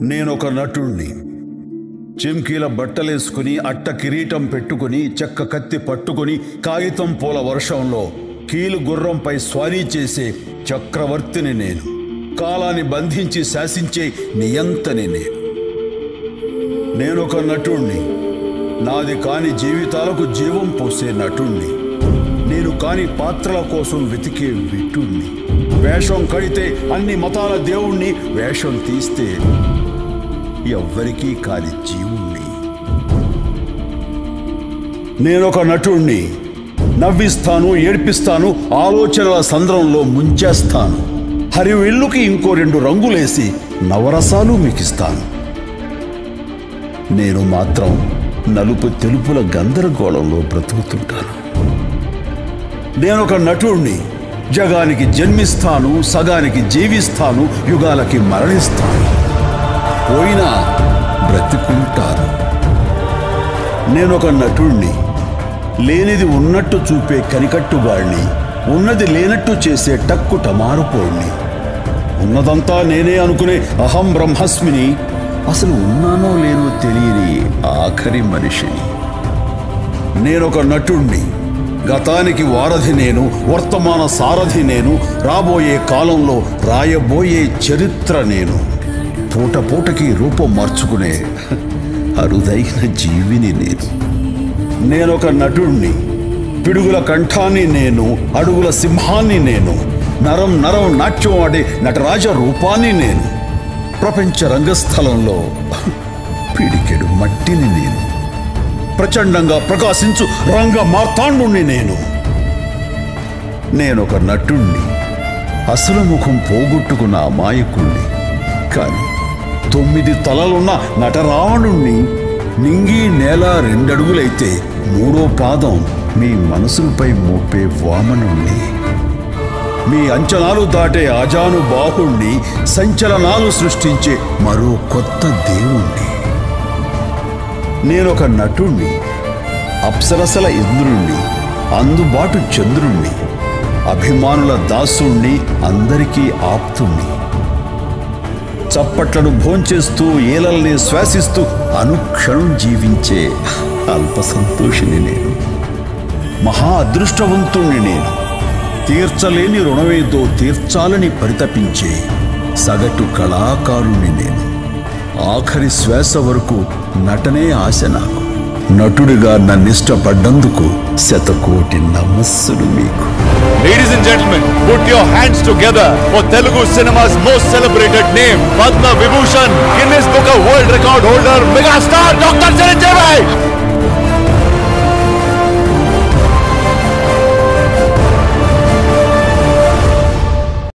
నేనొక నటుణ్ణి. చెంకీల బట్టలేసుకుని అట్ట కిరీటం పెట్టుకుని చెక్క కత్తి పట్టుకుని కాగితం పూల వర్షంలో కీలు గుర్రంపై స్వారీ చేసే చక్రవర్తిని నేను. కాలాన్ని బంధించి శాసించే నియంతని నేను. నేనొక నటుణ్ణి. నాది కాని జీవితాలకు జీవం పోసే నటుణ్ణి. నేను కాని పాత్రల కోసం వెతికే విటుణ్ణి. వేషం కడితే అన్ని మతాల దేవుణ్ణి, వేషం తీస్తే ఎవ్వరికీ కాని జీవుణ్ణి. నేనొక నటుణ్ణి. నవ్విస్తాను, ఏడ్పిస్తాను, ఆలోచనల సంద్రంలో ముంచేస్తాను. హరివిల్లుకి ఇంకో 2 రంగులేసి నవరసాలు మికిస్తాను. నేను మాత్రం నలుపు తెలుపుల గందరగోళంలో బ్రతుకుతుంటాను. నేనొక నటుణ్ణి. జగానికి జన్మిస్తాను, సగానికి జీవిస్తాను, యుగాలకి మరణిస్తాను. పోయినా బ్రతికుంటాను. నేనొక నటుణ్ణి. లేనిది ఉన్నట్టు చూపే కనికట్టుగాడిని, ఉన్నది లేనట్టు చేసే టక్కు టమారుపోడిని. ఉన్నదంతా నేనే అనుకునే అహం బ్రహ్మస్మిని, అసలు ఉన్నానో లేనో తెలియని ఆఖరి మనిషిని. నేనొక నటుణ్ణి. గతానికి వారధి నేను, వర్తమాన సారథి నేను, రాబోయే కాలంలో రాయబోయే చరిత్ర నేను. పూట పూటకి రూపం మార్చుకునే అరుదైన జీవిని నేను. నేనొక నటుణ్ణి. పిడుగుల కంఠాన్ని నేను, అడుగుల సింహాన్ని నేను, నరం నరం నాట్యం ఆడే నటరాజ రూపాన్ని నేను. ప్రపంచ రంగస్థలంలో పిడికెడు మట్టిని నేను. ప్రచండంగా ప్రకాశించు రంగ మార్తాండుణ్ణి నేను. నేనొక నటుణ్ణి. అసలు ముఖం పోగొట్టుకున్న అమాయకుణ్ణి. కానీ 9 తలలున్న నటరావణుణ్ణి. నింగి నేల 2 అడుగులైతే 3వ పాదం మీ మనసులపై మోపే వామనుణ్ణి. మీ అంచనాలు దాటే ఆజానుబాహుణ్ణి. సంచలనాలు సృష్టించే మరో కొత్త దేవుణ్ణి. నేనొక నటుణ్ణి. అప్సరసల ఇంద్రుణ్ణి, అందుబాటు చంద్రుణ్ణి, అభిమానుల దాసుణ్ణి, అందరికీ ఆప్తుణ్ణి. చప్పట్లను భోంచేస్తూ ఏలల్ని శ్వాసిస్తూ అనుక్షణం జీవించే అల్ప సంతోషిని నేను. మహా అదృష్టవంతుణ్ణి నేను. తీర్చలేని రుణమేదో తీర్చాలని పరితపించే సగటు కళాకారుణ్ణి నేను. ఆఖరి శ్వాస వరకు నటనే ఆశ నాకు. నటుడిగా నన్నిష్టపడ్డందుకు శతకోటి నమస్సులు మీకు. Ladies and gentlemen, put your hands together for Telugu cinema's most celebrated name, Padma Vibhushan, Guinness Book of World Record holder, megastar Dr. Chiranjeevi.